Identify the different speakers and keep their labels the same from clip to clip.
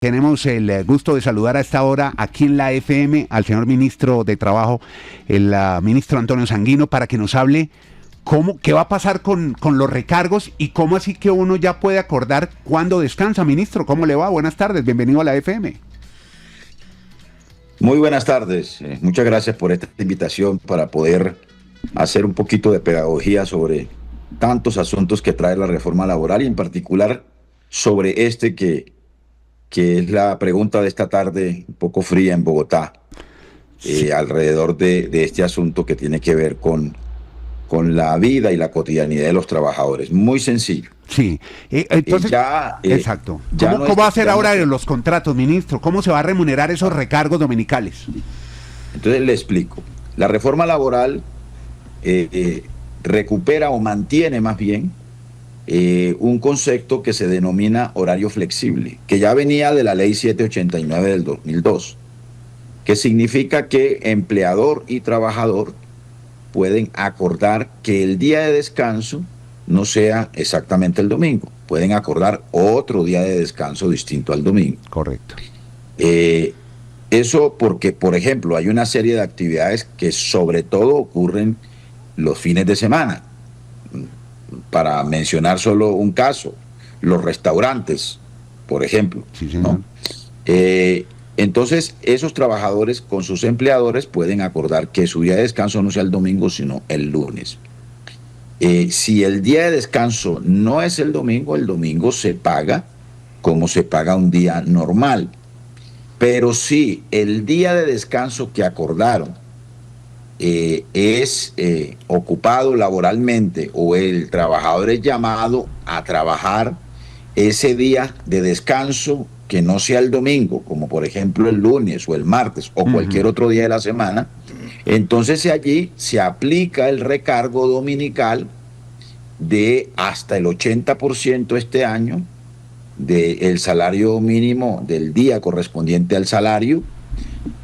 Speaker 1: Tenemos el gusto de saludar a esta hora aquí en la FM al señor ministro de Trabajo, el ministro Antonio Sanguino, para que nos hable qué va a pasar con los recargos y cómo así que uno ya puede acordar cuándo descansa. Ministro, ¿cómo le va? Buenas tardes, bienvenido a la FM.
Speaker 2: Muy buenas tardes, muchas gracias por esta invitación para poder hacer un poquito de pedagogía sobre tantos asuntos que trae la reforma laboral y en particular sobre este que es la pregunta de esta tarde un poco fría en Bogotá, alrededor de este asunto que tiene que ver con la vida y la cotidianidad de los trabajadores. Muy sencillo.
Speaker 1: Sí, entonces, exacto. ¿Cómo va a ser ahora los contratos, ministro? ¿Cómo se va a remunerar esos recargos dominicales?
Speaker 2: Entonces le explico. La reforma laboral recupera o mantiene más bien un concepto que se denomina horario flexible, que ya venía de la ley 789 del 2002, que significa que empleador y trabajador pueden acordar que el día de descanso no sea exactamente el domingo, pueden acordar otro día de descanso distinto al domingo.
Speaker 1: Correcto.
Speaker 2: Eso porque, por ejemplo, hay una serie de actividades que sobre todo ocurren los fines de semana. Para mencionar solo un caso, los restaurantes, por ejemplo.
Speaker 1: Sí, señor.
Speaker 2: ¿No? Entonces, esos trabajadores con sus empleadores pueden acordar que su día de descanso no sea el domingo, sino el lunes. Si el día de descanso no es el domingo se paga como se paga un día normal. Pero si el día de descanso que acordaron es ocupado laboralmente o el trabajador es llamado a trabajar ese día de descanso que no sea el domingo, como por ejemplo el lunes o el martes o cualquier otro día de la semana, entonces allí se aplica el recargo dominical de hasta el 80% este año del salario mínimo del día correspondiente al salario,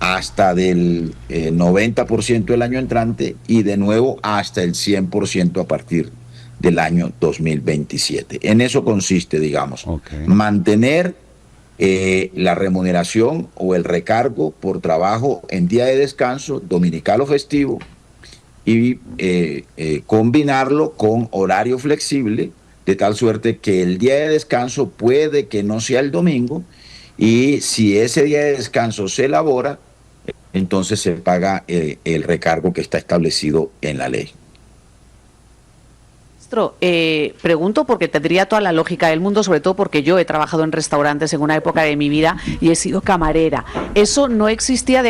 Speaker 2: hasta del 90% el año entrante y de nuevo hasta el 100% a partir del año 2027. En eso consiste, digamos, mantener la remuneración o el recargo por trabajo en día de descanso, dominical o festivo, y combinarlo con horario flexible, de tal suerte que el día de descanso puede que no sea el domingo, y si ese día de descanso se elabora, entonces se paga el recargo que está establecido en la ley.
Speaker 3: Ministro, pregunto porque tendría toda la lógica del mundo, sobre todo porque yo he trabajado en restaurantes en una época de mi vida y he sido camarera. Eso no existía,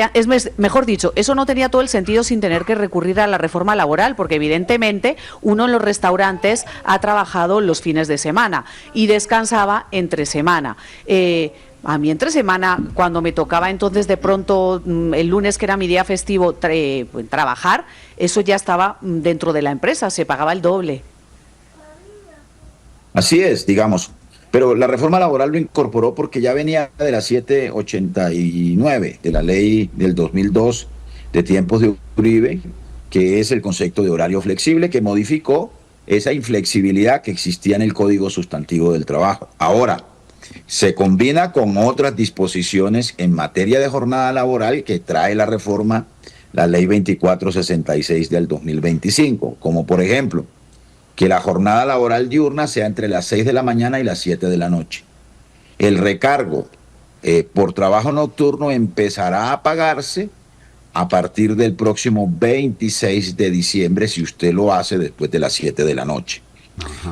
Speaker 3: mejor dicho, eso no tenía todo el sentido sin tener que recurrir a la reforma laboral, porque evidentemente uno en los restaurantes ha trabajado los fines de semana y descansaba entre semana. A mí entre semana, cuando me tocaba entonces de pronto el lunes, que era mi día festivo, trabajar, eso ya estaba dentro de la empresa, se pagaba el doble.
Speaker 2: Así es, digamos, pero la reforma laboral lo incorporó porque ya venía de la 789, de la ley del 2002 de tiempos de Uribe, que es el concepto de horario flexible, que modificó esa inflexibilidad que existía en el Código Sustantivo del Trabajo. Ahora, se combina con otras disposiciones en materia de jornada laboral que trae la reforma, la ley 2466 del 2025, como por ejemplo, que la jornada laboral diurna sea entre las 6 de la mañana y las 7 de la noche. El recargo por trabajo nocturno empezará a pagarse a partir del próximo 26 de diciembre si usted lo hace después de las 7 de la noche.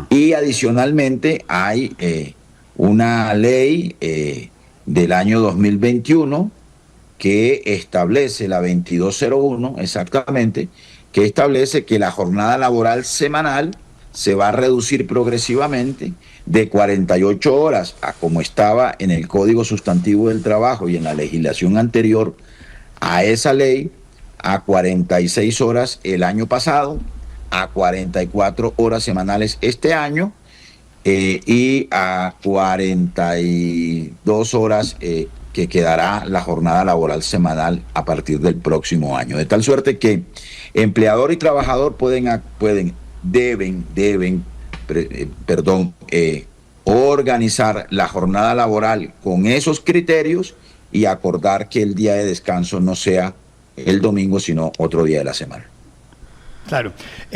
Speaker 2: Y adicionalmente hay una ley del año 2021 que establece, la 2201 exactamente, que establece que la jornada laboral semanal se va a reducir progresivamente de 48 horas a como estaba en el Código Sustantivo del Trabajo y en la legislación anterior a esa ley, a 46 horas el año pasado, a 44 horas semanales este año, y a 42 horas que quedará la jornada laboral semanal a partir del próximo año. De tal suerte que empleador y trabajador deben organizar la jornada laboral con esos criterios y acordar que el día de descanso no sea el domingo, sino otro día de la semana.
Speaker 4: Claro.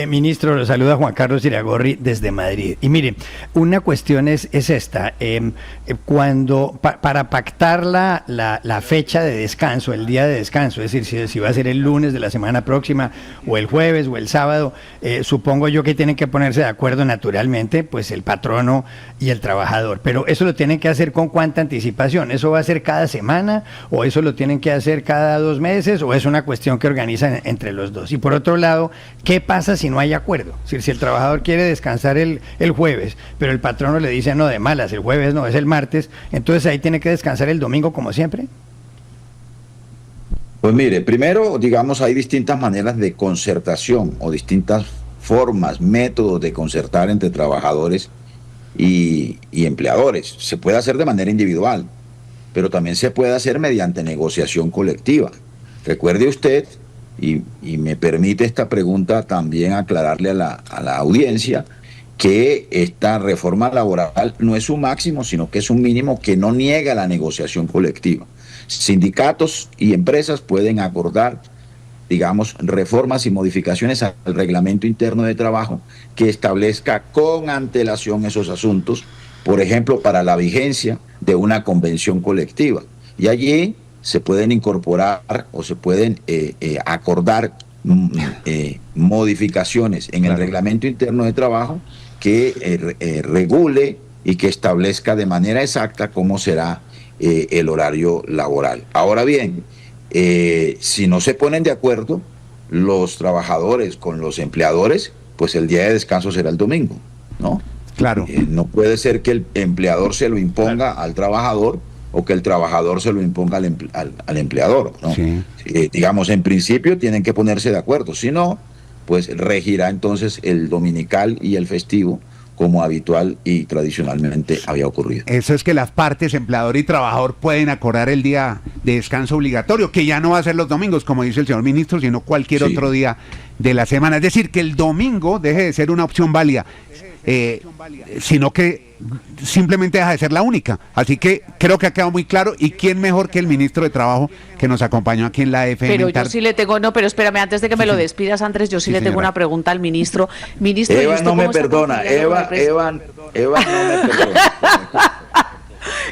Speaker 4: Ministro, lo saluda Juan Carlos Iragorri desde Madrid. Y mire, una cuestión es esta. Para pactar la fecha de descanso, el día de descanso, es decir, si va a ser el lunes de la semana próxima, o el jueves, o el sábado, supongo yo que tienen que ponerse de acuerdo naturalmente, pues el patrono y el trabajador. Pero eso lo tienen que hacer con ¿cuánta anticipación? ¿Eso va a ser cada semana? ¿O eso lo tienen que hacer cada 2 meses? ¿O es una cuestión que organizan entre los dos? Y por otro lado, ¿qué pasa si no hay acuerdo? Es decir, si el trabajador quiere descansar el jueves, pero el patrono le dice no, de malas, el jueves no, es el martes, entonces ahí tiene que descansar el domingo como siempre.
Speaker 2: Pues mire, primero, digamos, hay distintas maneras de concertación o distintas formas, métodos de concertar entre trabajadores y empleadores. Se puede hacer de manera individual, pero también se puede hacer mediante negociación colectiva. Recuerde usted, y me permite esta pregunta también aclararle a la audiencia, que esta reforma laboral no es un máximo, sino que es un mínimo que no niega la negociación colectiva. Sindicatos y empresas pueden acordar, digamos, reformas y modificaciones al reglamento interno de trabajo que establezca con antelación esos asuntos, por ejemplo, para la vigencia de una convención colectiva. Y allí se pueden incorporar o se pueden acordar modificaciones en el reglamento interno de trabajo que regule y que establezca de manera exacta cómo será el horario laboral. Ahora bien, si no se ponen de acuerdo los trabajadores con los empleadores, pues el día de descanso será el domingo, ¿no?
Speaker 1: Claro.
Speaker 2: No puede ser que el empleador se lo imponga al trabajador o que el trabajador se lo imponga al empleador, ¿no? Sí. Digamos, en principio tienen que ponerse de acuerdo, si no, pues regirá entonces el dominical y el festivo como habitual y tradicionalmente había ocurrido.
Speaker 1: Eso es que las partes, empleador y trabajador, pueden acordar el día de descanso obligatorio, que ya no va a ser los domingos, como dice el señor ministro, sino cualquier otro día de la semana. Es decir, que el domingo deje de ser una opción válida, sino que simplemente deja de ser la única. Así que creo que ha quedado muy claro. ¿Y quién mejor que el ministro de Trabajo que nos acompañó aquí en la FM?
Speaker 3: Pero yo sí le tengo, no, pero espérame, antes de que me lo despidas, Andrés, yo sí le tengo una pregunta al ministro. Ministro,
Speaker 2: Eva no me perdona, Eva no me perdona.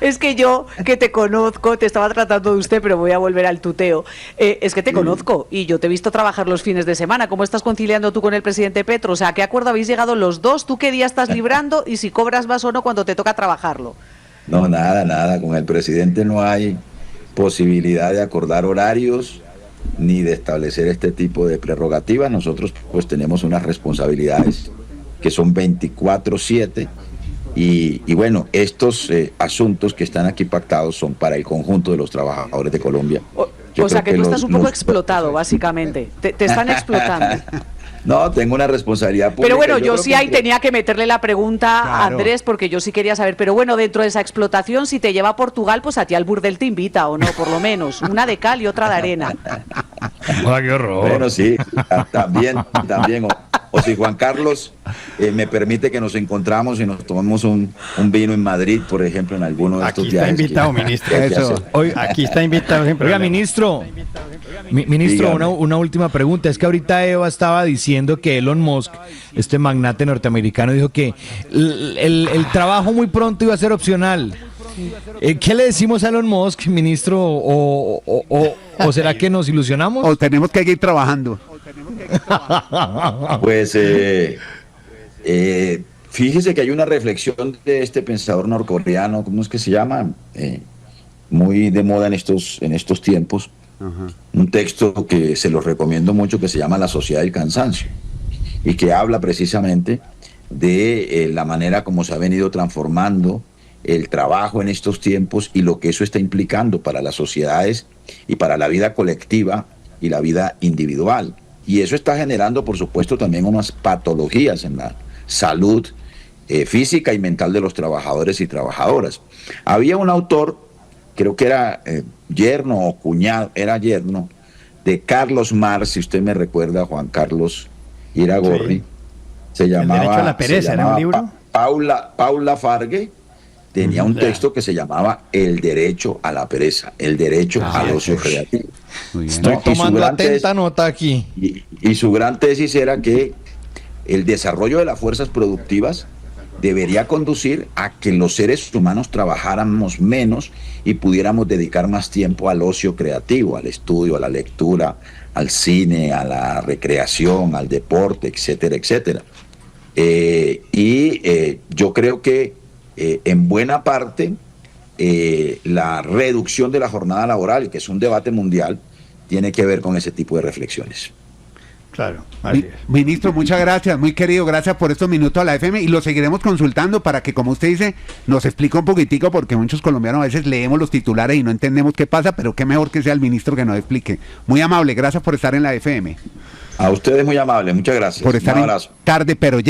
Speaker 3: Es que yo, que te conozco, te estaba tratando de usted, pero voy a volver al tuteo. Es que te conozco y yo te he visto trabajar los fines de semana. ¿Cómo estás conciliando tú con el presidente Petro? O sea, ¿a qué acuerdo habéis llegado los dos? ¿Tú qué día estás librando y si cobras más o no cuando te toca trabajarlo?
Speaker 2: No, nada. Con el presidente no hay posibilidad de acordar horarios ni de establecer este tipo de prerrogativas. Nosotros pues tenemos unas responsabilidades que son 24/7. Y bueno, estos asuntos que están aquí pactados son para el conjunto de los trabajadores de Colombia.
Speaker 3: O sea que tú estás un poco explotado, básicamente. Te están explotando.
Speaker 2: No, tengo una responsabilidad pública.
Speaker 3: Pero bueno, yo sí ahí tenía que meterle la pregunta a Andrés, porque yo sí quería saber. Pero bueno, dentro de esa explotación, si te lleva a Portugal, pues a ti al burdel te invita, ¿o no? Por lo menos. Una de cal y otra de arena.
Speaker 4: ¡Qué horror!
Speaker 2: Bueno, sí, también. O si Juan Carlos me permite que nos encontramos y nos tomemos un vino en Madrid, por ejemplo, en alguno de estos viajes.
Speaker 4: Aquí está invitado, ministro. Aquí está invitado.
Speaker 5: Oiga, ministro, una última pregunta. Es que ahorita Eva estaba diciendo que Elon Musk, este magnate norteamericano, dijo que el trabajo muy pronto iba a ser opcional. ¿Qué le decimos a Elon Musk, ministro? ¿O será que nos ilusionamos?
Speaker 1: O tenemos que seguir trabajando.
Speaker 2: Pues fíjese que hay una reflexión de este pensador norcoreano, ¿cómo es que se llama? Muy de moda en estos tiempos. Uh-huh. Un texto que se los recomiendo mucho, que se llama La Sociedad del Cansancio, y que habla precisamente de la manera como se ha venido transformando el trabajo en estos tiempos y lo que eso está implicando para las sociedades y para la vida colectiva y la vida individual. Y eso está generando, por supuesto, también unas patologías en la salud física y mental de los trabajadores y trabajadoras. Había un autor, creo que era yerno o cuñado, era yerno, de Carlos Marx, si usted me recuerda, Juan Carlos Iragorri, se llamaba,
Speaker 4: El derecho a la pereza, ¿era un libro?
Speaker 2: Paula Fargue, tenía un texto que se llamaba el derecho a la pereza, el derecho al ocio creativo.
Speaker 5: Estoy tomando atenta nota aquí.
Speaker 2: Y su gran tesis era que el desarrollo de las fuerzas productivas debería conducir a que los seres humanos trabajáramos menos y pudiéramos dedicar más tiempo al ocio creativo, al estudio, a la lectura, al cine, a la recreación, al deporte, etcétera, etcétera. Yo creo que en buena parte la reducción de la jornada laboral, que es un debate mundial, tiene que ver con ese tipo de reflexiones.
Speaker 4: Claro.
Speaker 1: Ministro, muchas gracias, muy querido, gracias por estos minutos a la FM y lo seguiremos consultando para que, como usted dice, nos explique un poquitico, porque muchos colombianos a veces leemos los titulares y no entendemos qué pasa, pero qué mejor que sea el ministro que nos explique. Muy amable, gracias por estar en la FM.
Speaker 2: A ustedes muy amable, muchas gracias.
Speaker 1: Por estar
Speaker 2: un abrazo.
Speaker 1: Tarde, pero